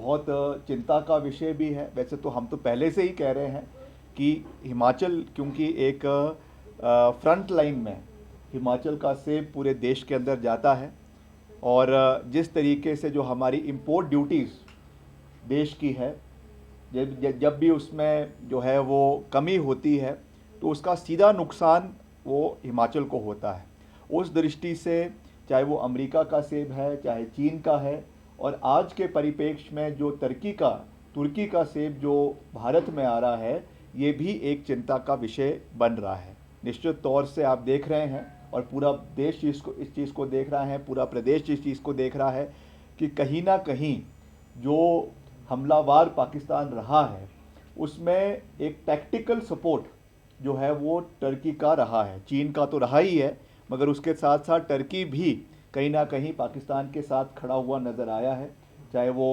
बहुत चिंता का विषय भी है। वैसे तो हम तो पहले से ही कह रहे हैं कि हिमाचल, क्योंकि एक फ्रंट लाइन में हिमाचल का सेब पूरे देश के अंदर जाता है, और जिस तरीके से जो हमारी इंपोर्ट ड्यूटीज़ देश की है, जब भी उसमें जो है वो कमी होती है तो उसका सीधा नुकसान वो हिमाचल को होता है। उस दृष्टि से चाहे वो अमेरिका का सेब है, चाहे चीन का है, और आज के परिप्रेक्ष्य में जो तुर्की का सेब जो भारत में आ रहा है, ये भी एक चिंता का विषय बन रहा है। निश्चित तौर से आप देख रहे हैं, और पूरा देश इस चीज़ को देख रहा है, पूरा प्रदेश इस चीज़ को देख रहा है कि कहीं ना कहीं जो हमलावर पाकिस्तान रहा है उसमें एक टैक्टिकल सपोर्ट जो है वो टर्की का रहा है। चीन का तो रहा ही है, मगर उसके साथ साथ टर्की भी कहीं ना कहीं पाकिस्तान के साथ खड़ा हुआ नज़र आया है। चाहे वो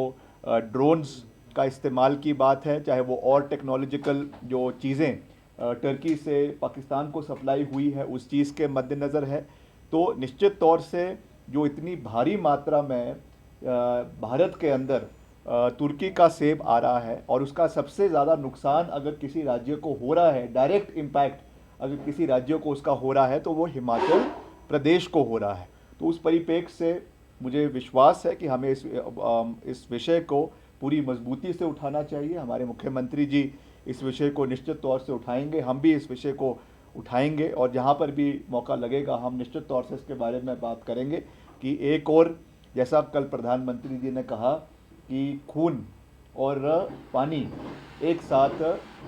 ड्रोन्स का इस्तेमाल की बात है, चाहे वो और टेक्नोलॉजिकल जो चीज़ें टर्की से पाकिस्तान को सप्लाई हुई है, उस चीज़ के मद्देनज़र है। तो निश्चित तौर से जो इतनी भारी मात्रा में भारत के अंदर तुर्की का सेब आ रहा है, और उसका सबसे ज़्यादा नुकसान अगर किसी राज्य को हो रहा है, डायरेक्ट इम्पैक्ट अगर किसी राज्य को उसका हो रहा है, तो वो हिमाचल प्रदेश को हो रहा है। तो उस परिप्रेक्ष्य से मुझे विश्वास है कि हमें इस विषय को पूरी मजबूती से उठाना चाहिए। हमारे मुख्यमंत्री जी इस विषय को निश्चित तौर से उठाएंगे, हम भी इस विषय को उठाएंगे, और जहाँ पर भी मौका लगेगा हम निश्चित तौर से इसके बारे में बात करेंगे कि एक और, जैसा कल प्रधानमंत्री जी ने कहा कि खून और पानी एक साथ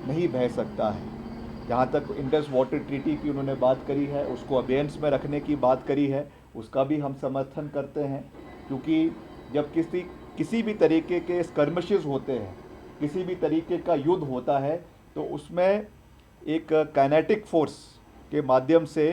नहीं बह सकता है। जहाँ तक इंडस वाटर ट्रीटी की उन्होंने बात करी है, उसको अबेयंस में रखने की बात करी है, उसका भी हम समर्थन करते हैं। क्योंकि जब किसी भी तरीके के स्कर्मिशेस होते हैं, किसी भी तरीके का युद्ध होता है, तो उसमें एक काइनेटिक फोर्स के माध्यम से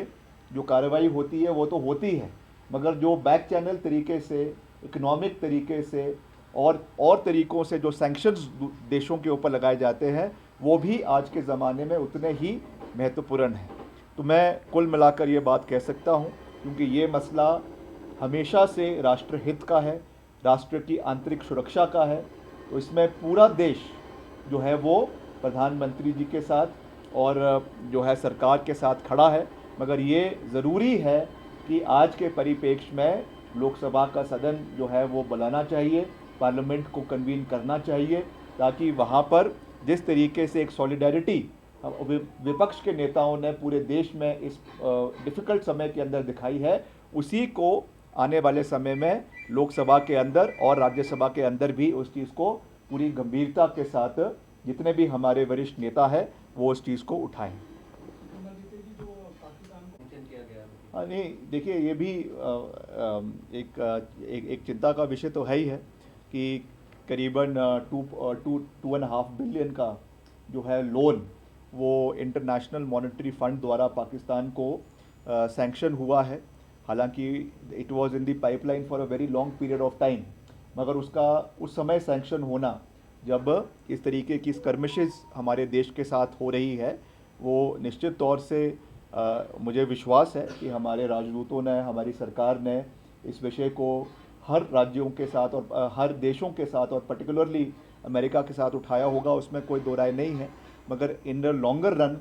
जो कार्रवाई होती है वो तो होती है, मगर जो बैक चैनल तरीके से, इकोनॉमिक तरीके से और तरीक़ों से जो सैंक्शंस देशों के ऊपर लगाए जाते हैं, वो भी आज के ज़माने में उतने ही महत्वपूर्ण हैं। तो मैं कुल मिलाकर ये बात कह सकता हूँ, क्योंकि ये मसला हमेशा से राष्ट्रहित का है, राष्ट्र की आंतरिक सुरक्षा का है, तो इसमें पूरा देश जो है वो प्रधानमंत्री जी के साथ और जो है सरकार के साथ खड़ा है। मगर ये ज़रूरी है कि आज के परिप्रेक्ष्य में लोकसभा का सदन जो है वो बुलाना चाहिए, पार्लियामेंट को कन्वीन करना चाहिए, ताकि वहाँ पर जिस तरीके से एक सॉलिडारिटी विपक्ष के नेताओं ने पूरे देश में इस डिफ़िकल्ट समय के अंदर दिखाई है, उसी को आने वाले समय में लोकसभा के अंदर और राज्यसभा के अंदर भी उस चीज़ को पूरी गंभीरता के साथ जितने भी हमारे वरिष्ठ नेता हैं वो उस चीज़ को उठाएं। हाँ, नहीं, देखिए, ये भी एक चिंता का विषय तो है ही है कि करीबन 2.5 बिलियन का जो है लोन वो इंटरनेशनल मॉनेटरी फंड द्वारा पाकिस्तान को सैंक्शन हुआ है। हालांकि it was in the pipeline for a very long period of time, मगर उसका उस समय सैंक्शन होना, जब इस तरीके की स्कर्मिशेस हमारे देश के साथ हो रही है, वो निश्चित तौर से मुझे विश्वास है कि हमारे राजदूतों ने, हमारी सरकार ने इस विषय को हर राज्यों के साथ और हर देशों के साथ और पर्टिकुलरली अमेरिका के साथ उठाया होगा, उसमें कोई दो राय नहीं है। मगर इन द लॉन्गर रन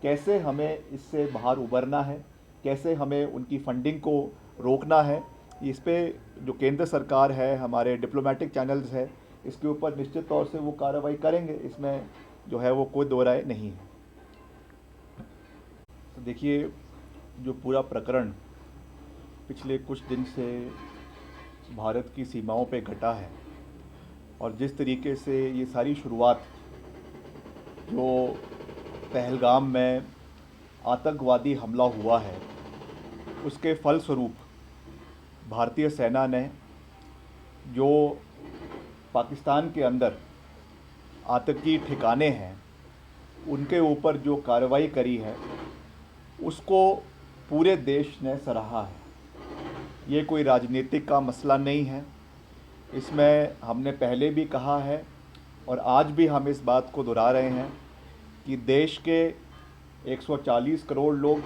कैसे हमें इससे बाहर उबरना है, कैसे हमें उनकी फंडिंग को रोकना है, इस पे जो केंद्र सरकार है, हमारे डिप्लोमेटिक चैनल्स है, इसके ऊपर निश्चित तौर से वो कार्रवाई करेंगे, इसमें जो है वो कोई दो राय नहीं है। तो देखिए, जो पूरा प्रकरण पिछले कुछ दिन से भारत की सीमाओं पे घटा है, और जिस तरीके से ये सारी शुरुआत जो पहलगाम में आतंकवादी हमला हुआ है, उसके फलस्वरूप भारतीय सेना ने जो पाकिस्तान के अंदर आतंकी ठिकाने हैं उनके ऊपर जो कार्रवाई करी है, उसको पूरे देश ने सराहा है। ये कोई राजनीतिक का मसला नहीं है। इसमें हमने पहले भी कहा है और आज भी हम इस बात को दोहरा रहे हैं कि देश के 140 करोड़ लोग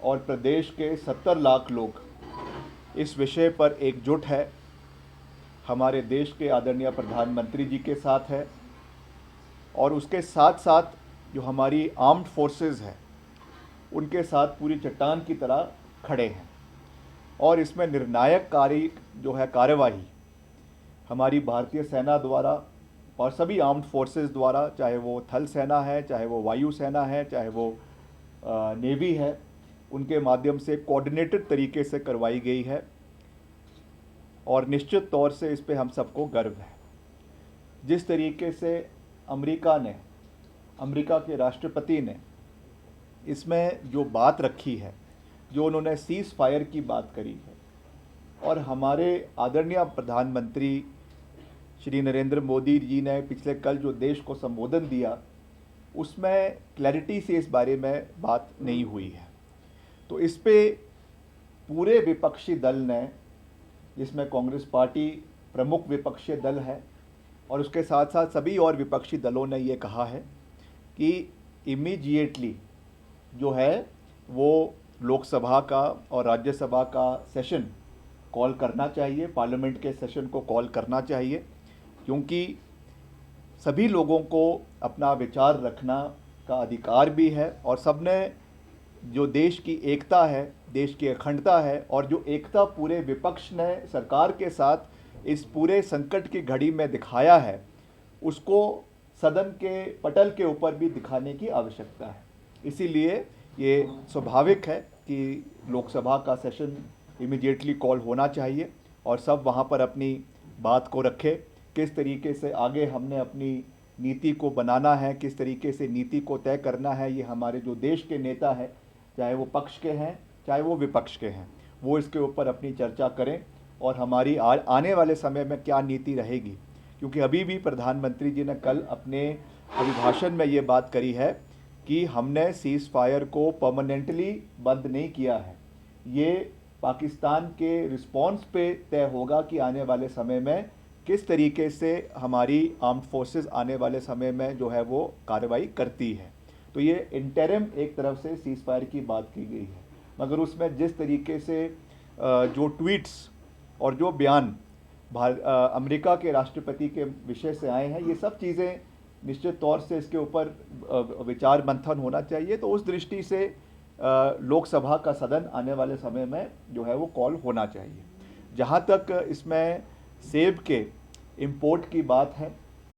और प्रदेश के 70 लाख लोग इस विषय पर एकजुट है हमारे देश के आदरणीय प्रधानमंत्री जी के साथ है और उसके साथ साथ जो हमारी आर्म्ड फोर्सेस है उनके साथ पूरी चट्टान की तरह खड़े हैं। और इसमें निर्णायक कार्य जो है कार्यवाही हमारी भारतीय सेना द्वारा और सभी आर्म्ड फोर्सेस द्वारा, चाहे वो थल सेना है, चाहे वो वायु सेना है, चाहे वो नेवी है, उनके माध्यम से कोऑर्डिनेटेड तरीके से करवाई गई है और निश्चित तौर से इस पे हम सबको गर्व है। जिस तरीके से अमेरिका के राष्ट्रपति ने इसमें जो बात रखी है, जो उन्होंने सीज़ फायर की बात करी है, और हमारे आदरणीय प्रधानमंत्री श्री नरेंद्र मोदी जी ने पिछले कल जो देश को संबोधन दिया उसमें क्लैरिटी से इस बारे में बात नहीं हुई है। तो इस पे पूरे विपक्षी दल ने, जिसमें कांग्रेस पार्टी प्रमुख विपक्षी दल है और उसके साथ साथ सभी और विपक्षी दलों ने ये कहा है कि इमीडिएटली जो है वो लोकसभा का और राज्यसभा का सेशन कॉल करना चाहिए, पार्लियामेंट के सेशन को कॉल करना चाहिए, क्योंकि सभी लोगों को अपना विचार रखना का अधिकार भी है और सबने जो देश की एकता है, देश की अखंडता है और जो एकता पूरे विपक्ष ने सरकार के साथ इस पूरे संकट की घड़ी में दिखाया है, उसको सदन के पटल के ऊपर भी दिखाने की आवश्यकता है। इसीलिए ये स्वाभाविक है कि लोकसभा का सेशन इमीडिएटली कॉल होना चाहिए और सब वहाँ पर अपनी बात को रखें, किस तरीके से आगे हमने अपनी नीति को बनाना है, किस तरीके से नीति को तय करना है। ये हमारे जो देश के नेता हैं, चाहे वो पक्ष के हैं चाहे वो विपक्ष के हैं, वो इसके ऊपर अपनी चर्चा करें और हमारी आने वाले समय में क्या नीति रहेगी। क्योंकि अभी भी प्रधानमंत्री जी ने कल अपने अभिभाषण में ये बात करी है कि हमने सीज़ फायर को परमानेंटली बंद नहीं किया है। ये पाकिस्तान के रिस्पॉन्स पे तय होगा कि आने वाले समय में किस तरीके से हमारी आर्म्ड फोर्सेस आने वाले समय में जो है वो कार्रवाई करती है। तो ये इंटरिम एक तरफ से सीज़ फायर की बात की गई है, मगर उसमें जिस तरीके से जो ट्वीट्स और जो बयान अमेरिका के राष्ट्रपति के विषय से आए हैं, ये सब चीज़ें निश्चित तौर से इसके ऊपर विचार मंथन होना चाहिए। तो उस दृष्टि से लोकसभा का सदन आने वाले समय में जो है वो कॉल होना चाहिए। जहाँ तक इसमें सेब के इंपोर्ट की बात है,